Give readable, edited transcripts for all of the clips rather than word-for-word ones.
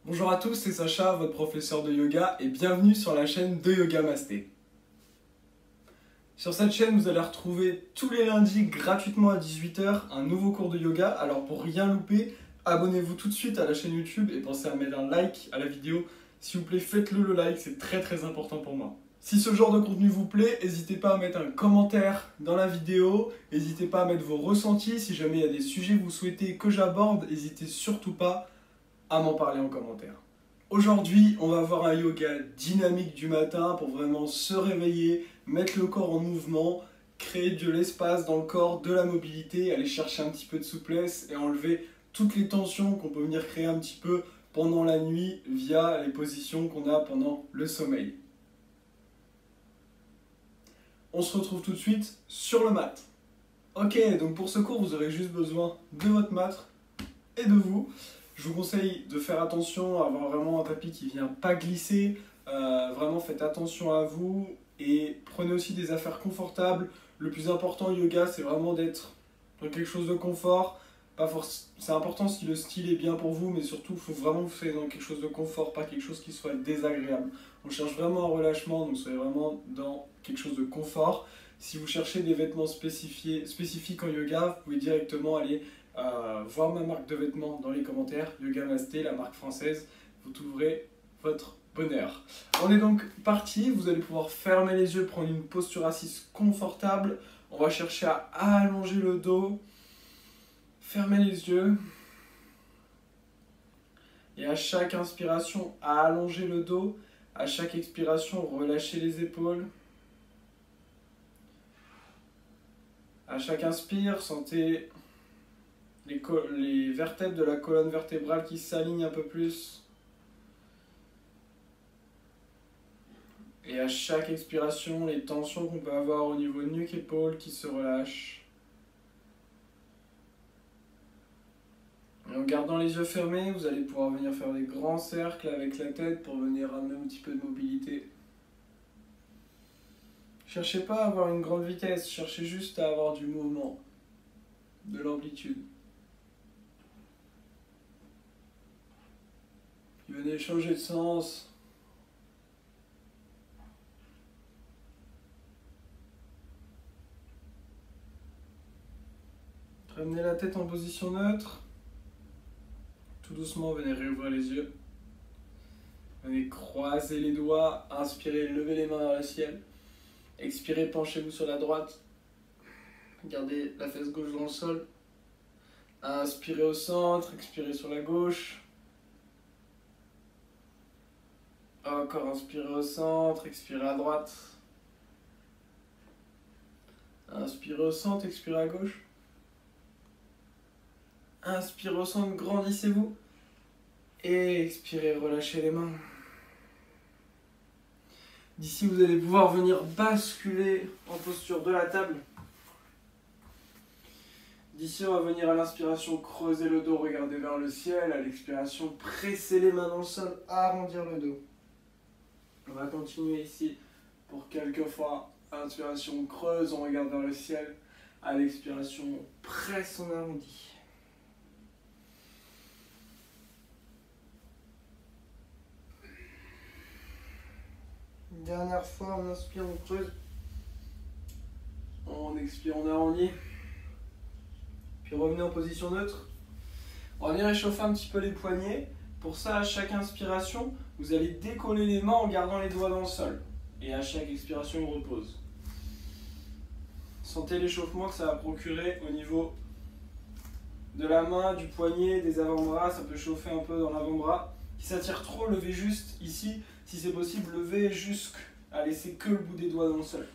Bonjour à tous, c'est Sacha, votre professeur de yoga, et bienvenue sur la chaîne de Yoga Masté. Sur cette chaîne, vous allez retrouver tous les lundis gratuitement à 18 h un nouveau cours de yoga. Alors pour rien louper, abonnez-vous tout de suite à la chaîne YouTube et pensez à mettre un like à la vidéo. S'il vous plaît, faites-le le like, c'est très important pour moi. Si ce genre de contenu vous plaît, n'hésitez pas à mettre un commentaire dans la vidéo, n'hésitez pas à mettre vos ressentis. Si jamais il y a des sujets que vous souhaitez que j'aborde, n'hésitez surtout pas à m'en parler en commentaire. Aujourd'hui, on va avoir un yoga dynamique du matin pour vraiment se réveiller, mettre le corps en mouvement, créer de l'espace dans le corps, de la mobilité, aller chercher un petit peu de souplesse et enlever toutes les tensions qu'on peut venir créer un petit peu pendant la nuit via les positions qu'on a pendant le sommeil. On se retrouve tout de suite sur le mat. Ok, donc pour ce cours, vous aurez juste besoin de votre mat et de vous. Je vous conseille de faire attention à avoir vraiment un tapis qui ne vient pas glisser. Vraiment faites attention à vous et prenez aussi des affaires confortables. Le plus important au yoga, c'est vraiment d'être dans quelque chose de confort. C'est important si le style est bien pour vous, mais surtout, il faut vraiment vous faire dans quelque chose de confort, pas quelque chose qui soit désagréable. On cherche vraiment un relâchement, donc soyez vraiment dans quelque chose de confort. Si vous cherchez des vêtements spécifiques en yoga, vous pouvez directement aller voir ma marque de vêtements dans les commentaires, Yoga Masté, la marque française, vous trouverez votre bonheur. On est donc parti, vous allez pouvoir fermer les yeux, prendre une posture assise confortable. On va chercher à allonger le dos, fermer les yeux. Et à chaque inspiration, à allonger le dos. À chaque expiration, relâchez les épaules. À chaque inspire, sentez les vertèbres de la colonne vertébrale qui s'alignent un peu plus. Et à chaque expiration, les tensions qu'on peut avoir au niveau nuque-épaule qui se relâchent. Et en gardant les yeux fermés, vous allez pouvoir venir faire des grands cercles avec la tête pour venir amener un petit peu de mobilité. Cherchez pas à avoir une grande vitesse, cherchez juste à avoir du mouvement, de l'amplitude. Venez changer de sens. Ramenez la tête en position neutre. Tout doucement, venez réouvrir les yeux. Venez croiser les doigts. Inspirez, levez les mains vers le ciel. Expirez, penchez-vous sur la droite. Gardez la fesse gauche dans le sol. Inspirez au centre, expirez sur la gauche. Encore inspirez au centre, expirez à droite. Inspirez au centre, expirez à gauche. Inspirez au centre, grandissez-vous. Et expirez, relâchez les mains. D'ici, vous allez pouvoir venir basculer en posture de la table. D'ici, on va venir à l'inspiration, creuser le dos, regarder vers le ciel. À l'expiration, presser les mains dans le sol, arrondir le dos. On va continuer ici pour quelques fois. Inspiration, creuse, on regarde vers le ciel. À l'expiration, presse, on arrondit. Une dernière fois, on inspire, on creuse. On expire, on arrondit. Puis revenez en position neutre. On va venir échauffer un petit peu les poignets. Pour ça, à chaque inspiration, vous allez décoller les mains en gardant les doigts dans le sol. Et à chaque expiration, on repose. Sentez l'échauffement que ça va procurer au niveau de la main, du poignet, des avant-bras. Ça peut chauffer un peu dans l'avant-bras. Si ça tire trop, levez juste ici. Si c'est possible, levez jusqu'à laisser que le bout des doigts dans le sol.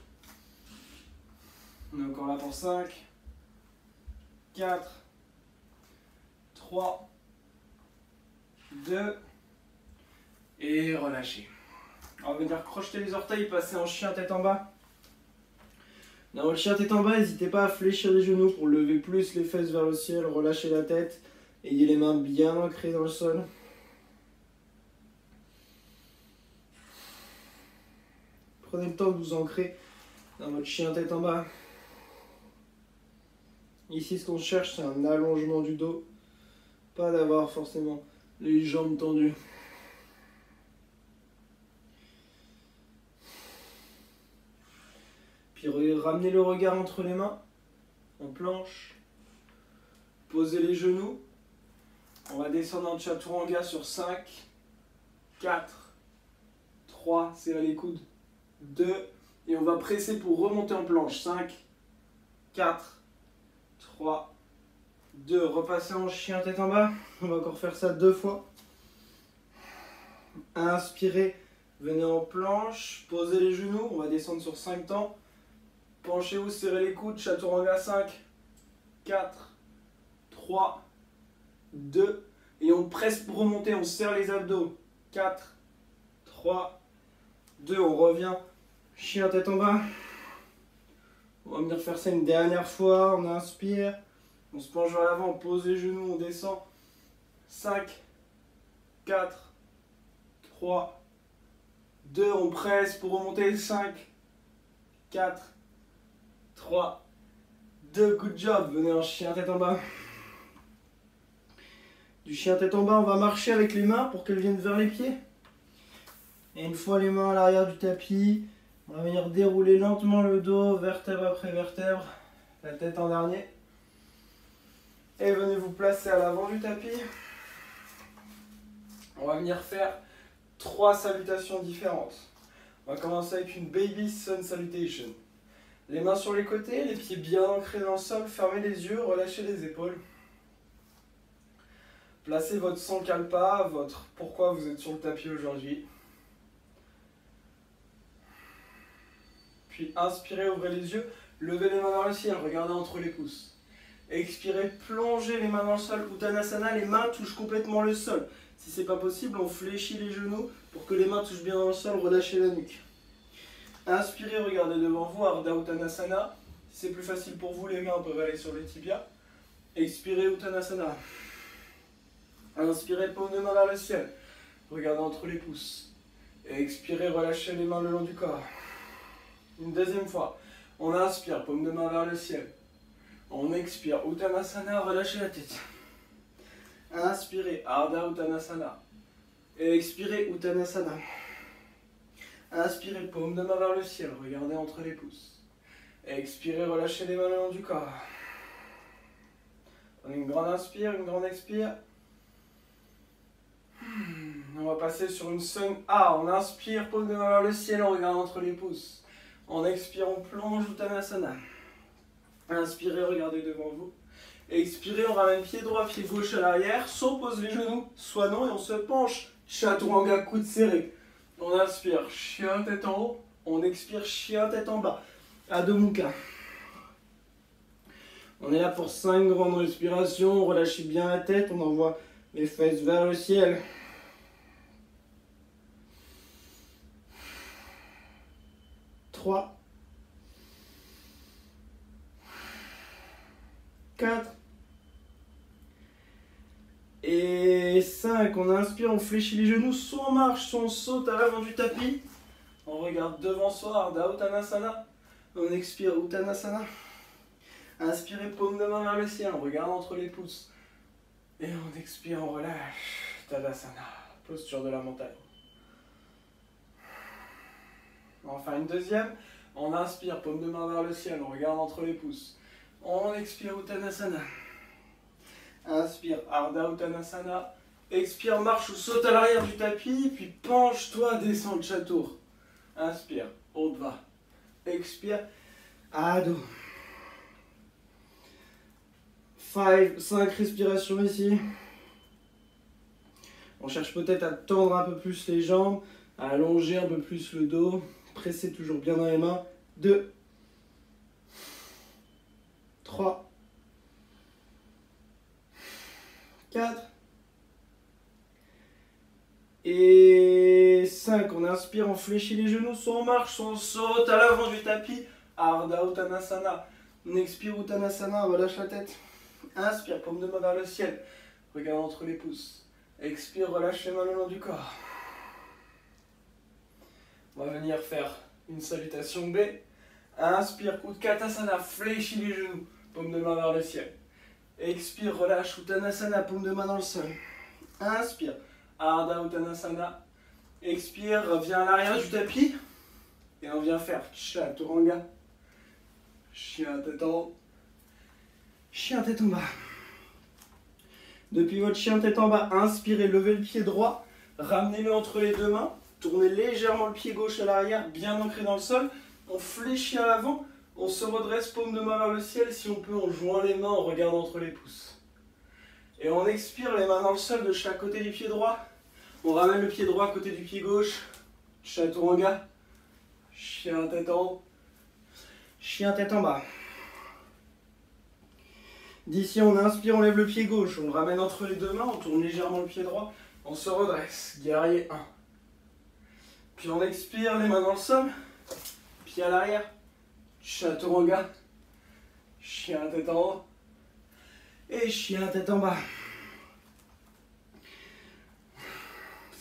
On est encore là pour 5, 4, 3, 2 et relâchez. On va venir crocheter les orteils, passer en chien tête en bas. Dans votre chien tête en bas, n'hésitez pas à fléchir les genoux pour lever plus les fesses vers le ciel, relâcher la tête, ayez les mains bien ancrées dans le sol. Prenez le temps de vous ancrer dans votre chien tête en bas. Ici, ce qu'on cherche, c'est un allongement du dos. Pas d'avoir forcément les jambes tendues. Puis ramenez le regard entre les mains, en planche. Posez les genoux. On va descendre en chaturanga sur 5, 4, 3, serrez les coudes, 2, et on va presser pour remonter en planche. 5, 4, 3, 2, repassez en chien tête en bas. On va encore faire ça 2 fois. Inspirez, venez en planche, posez les genoux, on va descendre sur 5 temps. Penchez-vous, serrez les coudes, chaturanga 5, 4, 3, 2, et on presse pour remonter, on serre les abdos. 4, 3, 2, on revient, chien tête en bas. On va venir faire ça une dernière fois, on inspire, on se penche vers l'avant, on pose les genoux, on descend. 5, 4, 3, 2, on presse pour remonter. 5, 4, 3, 2, good job. Venez en chien tête en bas. Du chien tête en bas, on va marcher avec les mains pour qu'elles viennent vers les pieds. Et une fois les mains à l'arrière du tapis, on va venir dérouler lentement le dos, vertèbre après vertèbre, la tête en dernier. Et venez vous placer à l'avant du tapis. On va venir faire 3 salutations différentes. On va commencer avec une Baby Sun Salutation. Les mains sur les côtés, les pieds bien ancrés dans le sol, fermez les yeux, relâchez les épaules. Placez votre sankalpa, votre pourquoi vous êtes sur le tapis aujourd'hui. Puis inspirez, ouvrez les yeux, levez les mains vers le ciel, regardez entre les pouces. Expirez, plongez les mains dans le sol, Uttanasana, les mains touchent complètement le sol. Si ce n'est pas possible, on fléchit les genoux pour que les mains touchent bien dans le sol, relâchez la nuque. Inspirez, regardez devant vous, Ardha Uttanasana. Si c'est plus facile pour vous, les mains peuvent aller sur les tibias. Expirez, Uttanasana. Inspirez, paume de main vers le ciel. Regardez entre les pouces. Et expirez, relâchez les mains le long du corps. Une deuxième fois. On inspire, paume de main vers le ciel. On expire, Uttanasana, relâchez la tête. Inspirez, Ardha Uttanasana. Et expirez, Uttanasana. Inspirez, paume de main vers le ciel, regardez entre les pouces. Expirez, relâchez les mains le long du corps. Prenez une grande inspire, une grande expire. On va passer sur une Sun A. On inspire, paume de main vers le ciel, on regarde entre les pouces. On expire, on plonge, Uttanasana. Inspirez, regardez devant vous. Expirez, on ramène pied droit, pied gauche à l'arrière. Soit on pose les genoux, soit non, et on se penche. Chaturanga, coude serré. On inspire, chien tête en haut. On expire, chien tête en bas. Adho Mukha. On est là pour 5 grandes respirations. Relâchez bien la tête. On envoie les fesses vers le ciel. 3, 4 et 5. On inspire, on fléchit les genoux, soit on marche, soit on saute à l'avant du tapis. On regarde devant soi, Ardha Uttanasana. On expire, Uttanasana. Inspirez, paume de main vers le ciel, on regarde entre les pouces. Et on expire, on relâche, Tadasana, posture de la montagne. Enfin une deuxième, on inspire, paume de main vers le ciel, on regarde entre les pouces. On expire, Uttanasana. Inspire, Ardha Uttanasana. Expire, marche ou saute à l'arrière du tapis, puis penche-toi, descends le chatour. Inspire, Urdhva. Expire, Adho. 5 respirations ici. On cherche peut-être à tendre un peu plus les jambes, à allonger un peu plus le dos. Pressez toujours bien dans les mains. 2, 3, 4 et 5. On inspire, on fléchit les genoux, soit on marche, soit on saute à l'avant du tapis. Ardha Uttanasana. On expire, Uttanasana, on relâche la tête. Inspire, paume de main vers le ciel. Regarde entre les pouces. Expire, relâche les mains le long du corps. On va venir faire une salutation B. Inspire, Utkatasana, fléchis les genoux. Paume de main vers le ciel. Expire, relâche, Uttanasana, paume de main dans le sol. Inspire, Ardha Uttanasana. Expire, reviens à l'arrière du tapis. Et on vient faire Chaturanga. chien tête en haut, chien tête en bas. Depuis votre chien tête en bas, inspirez, levez le pied droit, ramenez-le entre les deux mains, tournez légèrement le pied gauche à l'arrière, bien ancré dans le sol, on fléchit à l'avant, on se redresse paume de main vers le ciel, si on peut on joint les mains, on regarde entre les pouces. Et on expire les mains dans le sol de chaque côté du pied droit, on ramène le pied droit à côté du pied gauche, chaturanga, chien tête en haut, chien tête en bas. D'ici on inspire, on lève le pied gauche, on le ramène entre les deux mains, on tourne légèrement le pied droit, on se redresse, guerrier 1. Puis on expire, les mains dans le sol, pied à l'arrière, chaturanga, chien tête en haut et chien tête en bas.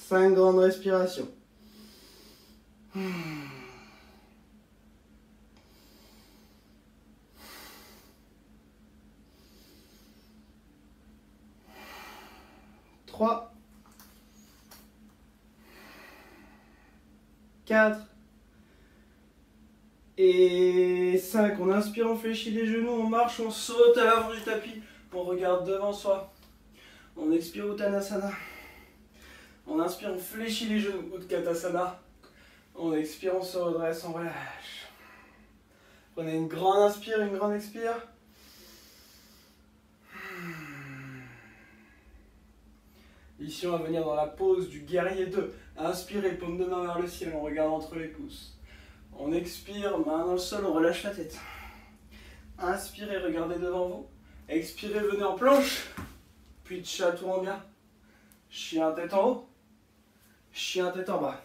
5 grandes respirations. 3, 4 et 5. On inspire, on fléchit les genoux, on marche, on saute à l'avant du tapis, on regarde devant soi. On expire Uttanasana. On inspire, on fléchit les genoux, Utkatasana. On expire, on se redresse, on relâche. Prenez une grande inspire, une grande expire. Ici, on va venir dans la pose du guerrier 2. Inspirez, paume de main vers le ciel, on regarde entre les pouces. On expire, main dans le sol, on relâche la tête. Inspirez, regardez devant vous. Expirez, venez en planche. Puis chaturanga. Chien tête en haut. Chien tête en bas.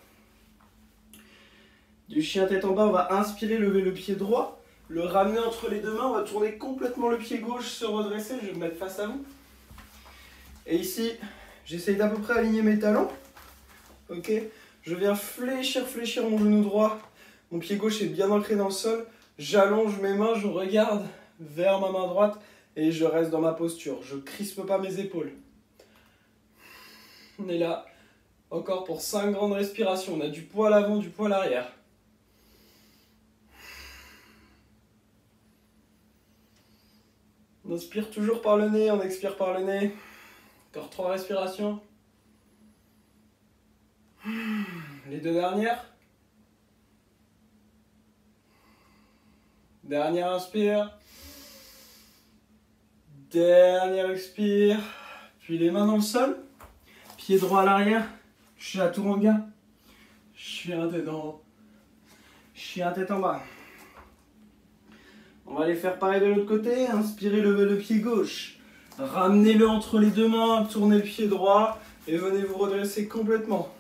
Du chien tête en bas, on va inspirer, lever le pied droit. Le ramener entre les deux mains, on va tourner complètement le pied gauche, se redresser. Je vais me mettre face à vous. Et ici, j'essaye d'à peu près aligner mes talons. Ok. Je viens fléchir mon genou droit. Mon pied gauche est bien ancré dans le sol. J'allonge mes mains, je regarde vers ma main droite et je reste dans ma posture. Je ne crispe pas mes épaules. On est là, encore pour 5 grandes respirations. On a du poids à l'avant, du poids à l'arrière. On inspire toujours par le nez, on expire par le nez. Encore 3 respirations. Les 2 dernières. Dernière inspire. Dernière expire. Puis les mains dans le sol. Pied droit à l'arrière. Chaturanga. Chien tête en haut. Chien tête en bas. On va aller faire pareil de l'autre côté. Inspirez, levez le pied gauche. Ramenez-le entre les deux mains. Tournez le pied droit. Et venez vous redresser complètement.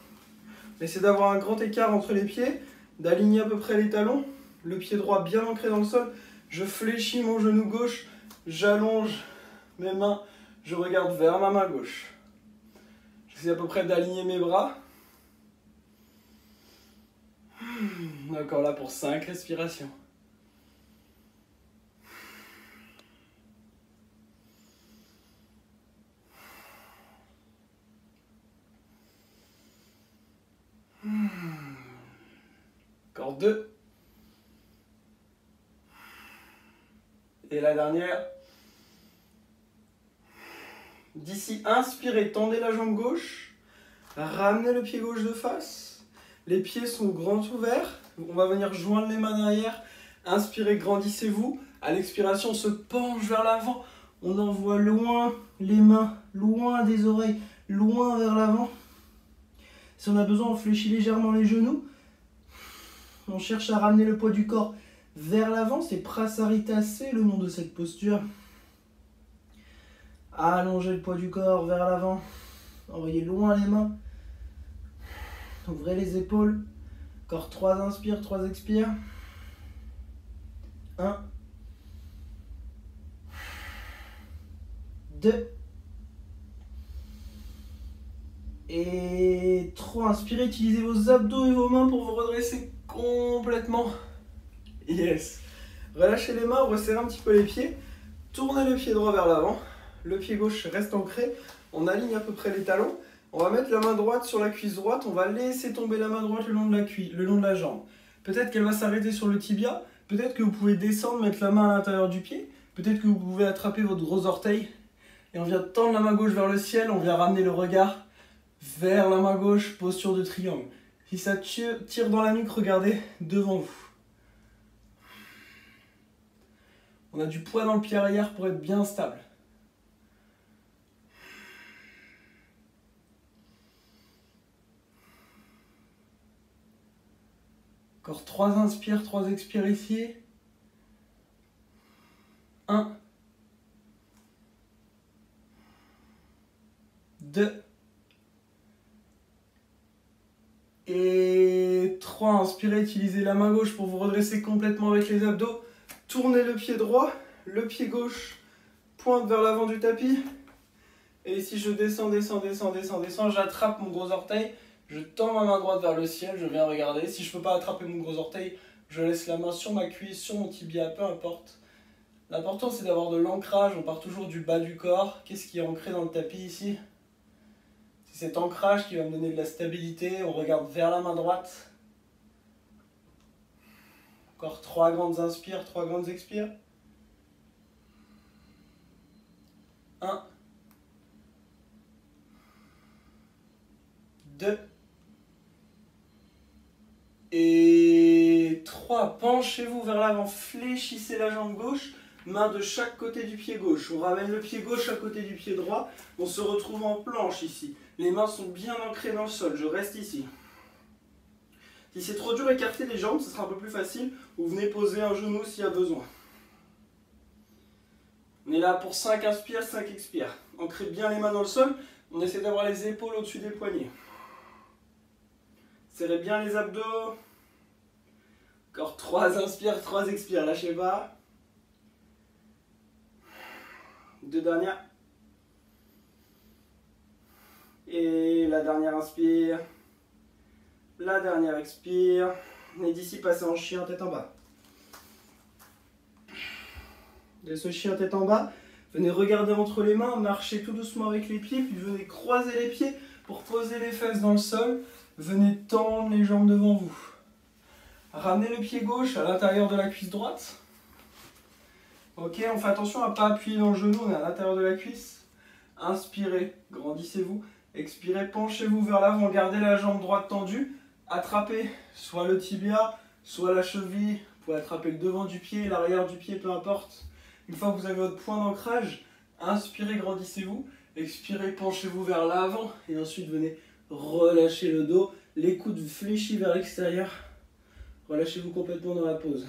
Essayez d'avoir un grand écart entre les pieds. D'aligner à peu près les talons. Le pied droit bien ancré dans le sol. Je fléchis mon genou gauche. J'allonge mes mains. Je regarde vers ma main gauche. J'essaie à peu près d'aligner mes bras. Encore là pour 5 respirations. Encore 2. Et la dernière. D'ici, inspirez, tendez la jambe gauche. Ramenez le pied gauche de face. Les pieds sont grands ouverts. On va venir joindre les mains derrière. Inspirez, grandissez-vous. À l'expiration, on se penche vers l'avant. On envoie loin les mains, loin des oreilles, loin vers l'avant. Si on a besoin, on fléchit légèrement les genoux. On cherche à ramener le poids du corps vers l'avant. C'est Prasarita, c'est le nom de cette posture. Allongez le poids du corps vers l'avant. Envoyez loin les mains. Ouvrez les épaules. Encore 3 inspires, 3 expires. 1. 2. Et 3. Inspirez, utilisez vos abdos et vos mains pour vous redresser complètement. Yes. Relâchez les mains, resserrez un petit peu les pieds. Tournez le pied droit vers l'avant. Le pied gauche reste ancré. On aligne à peu près les talons. On va mettre la main droite sur la cuisse droite. On va laisser tomber la main droite le long de la jambe. Peut-être qu'elle va s'arrêter sur le tibia. Peut-être que vous pouvez descendre, mettre la main à l'intérieur du pied. Peut-être que vous pouvez attraper votre gros orteil. Et on vient tendre la main gauche vers le ciel, on vient ramener le regard vers la main gauche, posture de triangle. Si ça tire dans la nuque, regardez devant vous. On a du poids dans le pied arrière pour être bien stable. Encore 3 inspires, 3 expires ici. 1. 2. Et 3. Inspirez, utilisez la main gauche pour vous redresser complètement avec les abdos. Tournez le pied droit, le pied gauche pointe vers l'avant du tapis. Et ici je descends, j'attrape mon gros orteil. Je tends ma main droite vers le ciel, je viens regarder. Si je ne peux pas attraper mon gros orteil, je laisse la main sur ma cuisse, sur mon tibia, peu importe. L'important c'est d'avoir de l'ancrage, on part toujours du bas du corps. Qu'est-ce qui est ancré dans le tapis ici? C'est cet ancrage qui va me donner de la stabilité. On regarde vers la main droite. Encore 3 grandes inspires, 3 grandes expires. 1. 2. Et 3. Penchez-vous vers l'avant, fléchissez la jambe gauche, main de chaque côté du pied gauche. On ramène le pied gauche à côté du pied droit. On se retrouve en planche ici. Les mains sont bien ancrées dans le sol. Je reste ici. Si c'est trop dur, écartez les jambes, ce sera un peu plus facile. Vous venez poser un genou s'il y a besoin. On est là pour 5 inspires, 5 expires. Ancrez bien les mains dans le sol. On essaie d'avoir les épaules au-dessus des poignets. Serrez bien les abdos. Encore 3 inspires, 3 expires. Lâchez pas. 2 dernières. Et la dernière inspire. La dernière expire. Et d'ici, passez en chien tête en bas. De ce chien tête en bas, venez regarder entre les mains, marchez tout doucement avec les pieds, puis venez croiser les pieds pour poser les fesses dans le sol. Venez tendre les jambes devant vous. Ramenez le pied gauche à l'intérieur de la cuisse droite. Ok, on fait attention à ne pas appuyer dans le genou, on est à l'intérieur de la cuisse. Inspirez, grandissez-vous. Expirez, penchez-vous vers l'avant, gardez la jambe droite tendue. Attrapez soit le tibia, soit la cheville. Vous pouvez attraper le devant du pied, l'arrière du pied, peu importe. Une fois que vous avez votre point d'ancrage, inspirez, grandissez-vous. Expirez, penchez-vous vers l'avant. Et ensuite, venez relâcher le dos. Les coudes fléchis vers l'extérieur. Relâchez-vous complètement dans la pose.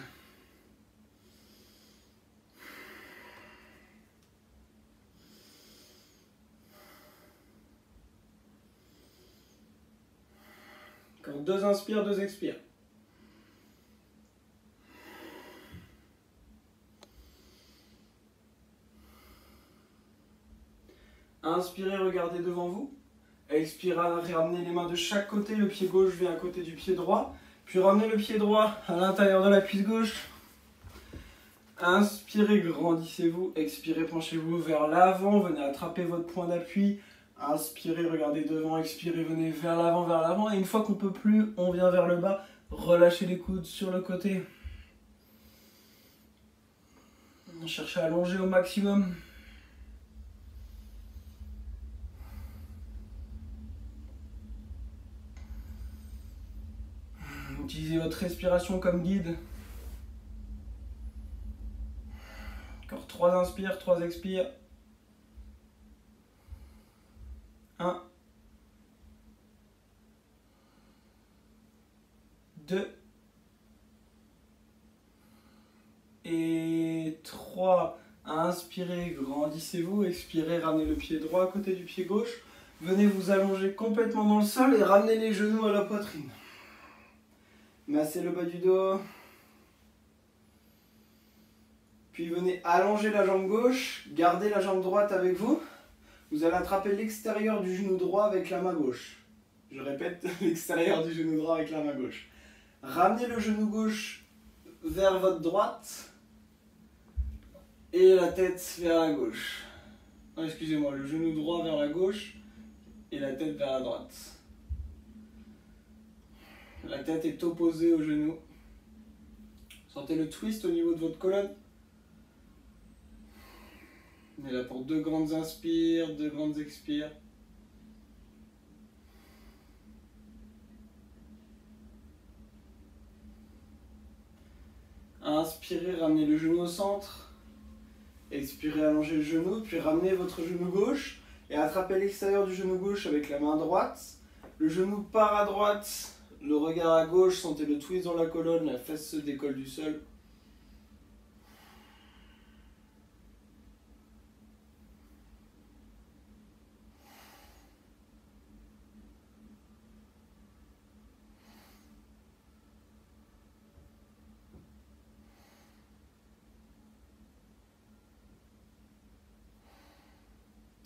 Encore 2 inspires, 2 expires. Inspirez, regardez devant vous. Expirez, ramenez les mains de chaque côté. Le pied gauche vient à côté du pied droit. Puis ramenez le pied droit à l'intérieur de la cuisse gauche. Inspirez, grandissez-vous. Expirez, penchez-vous vers l'avant. Venez attraper votre point d'appui. Inspirez, regardez devant. Expirez, venez vers l'avant, vers l'avant. Et une fois qu'on ne peut plus, on vient vers le bas. Relâchez les coudes sur le côté. Cherchez à allonger au maximum. Utilisez votre respiration comme guide. Encore 3 inspires, 3 expires. 1. 2. Et 3. Inspirez, grandissez-vous. Expirez, ramenez le pied droit à côté du pied gauche. Venez vous allonger complètement dans le sol et ramenez les genoux à la poitrine. Massez le bas du dos. Puis venez allonger la jambe gauche. Gardez la jambe droite avec vous. Vous allez attraper l'extérieur du genou droit avec la main gauche. Je répète, l'extérieur du genou droit avec la main gauche. Ramenez le genou gauche vers votre droite. Et la tête vers la gauche. Non, excusez-moi, le genou droit vers la gauche et la tête vers la droite. La tête est opposée au genou. Sentez le twist au niveau de votre colonne. On est là pour 2 grandes inspires, 2 grandes expires. Inspirez, ramenez le genou au centre. Expirez, allongez le genou, puis ramenez votre genou gauche et attrapez l'extérieur du genou gauche avec la main droite. Le genou part à droite, le regard à gauche, sentez le twist dans la colonne, la fesse se décolle du sol.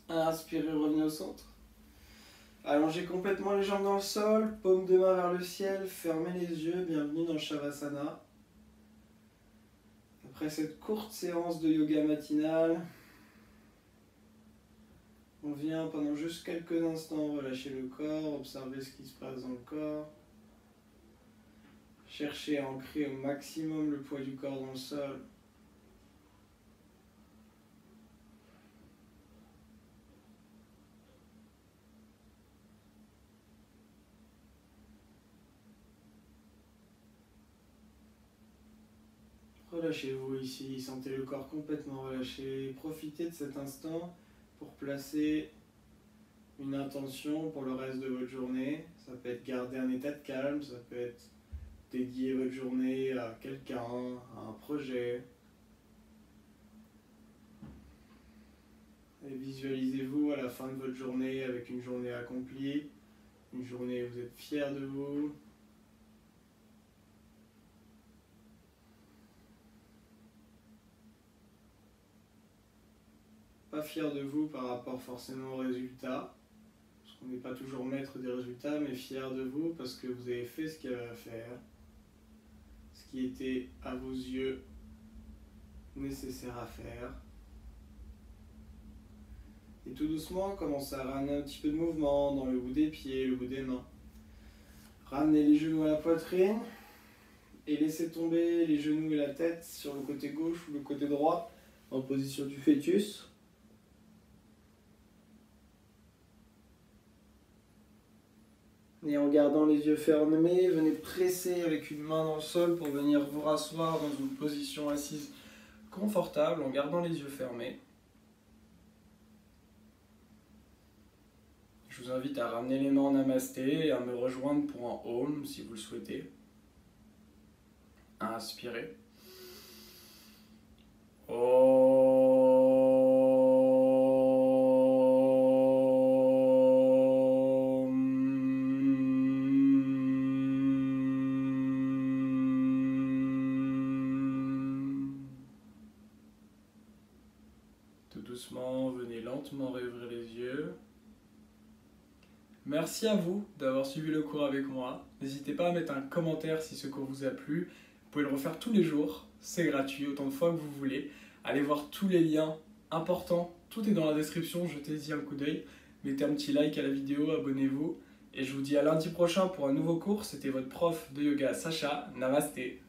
Inspirez, revenez au centre. Allongez complètement les jambes dans le sol, paume de main vers le ciel, fermez les yeux, bienvenue dans Shavasana. Après cette courte séance de yoga matinale, on vient pendant juste quelques instants relâcher le corps, observer ce qui se passe dans le corps. Cherchez à ancrer au maximum le poids du corps dans le sol. Relâchez-vous ici, sentez le corps complètement relâché. Profitez de cet instant pour placer une intention pour le reste de votre journée. Ça peut être garder un état de calme, ça peut être dédier votre journée à quelqu'un, à un projet. Et visualisez-vous à la fin de votre journée avec une journée accomplie, une journée où vous êtes fier de vous. Pas fier de vous par rapport forcément aux résultats, parce qu'on n'est pas toujours maître des résultats, mais fier de vous parce que vous avez fait ce qu'il y avait à faire, ce qui était à vos yeux nécessaire à faire. Et tout doucement, commencez à ramener un petit peu de mouvement dans le bout des pieds, le bout des mains. Ramenez les genoux à la poitrine et laissez tomber les genoux et la tête sur le côté gauche ou le côté droit en position du fœtus. Et en gardant les yeux fermés, venez presser avec une main dans le sol pour venir vous rasseoir dans une position assise confortable en gardant les yeux fermés. Je vous invite à ramener les mains en namasté et à me rejoindre pour un Om si vous le souhaitez. Inspirez. Doucement, venez lentement réouvrir les yeux. Merci à vous d'avoir suivi le cours avec moi. N'hésitez pas à mettre un commentaire si ce cours vous a plu. Vous pouvez le refaire tous les jours, c'est gratuit, autant de fois que vous voulez. Allez voir tous les liens importants, tout est dans la description, jetez-y un coup d'œil. Mettez un petit like à la vidéo, abonnez-vous. Et je vous dis à lundi prochain pour un nouveau cours. C'était votre prof de yoga Sacha. Namasté.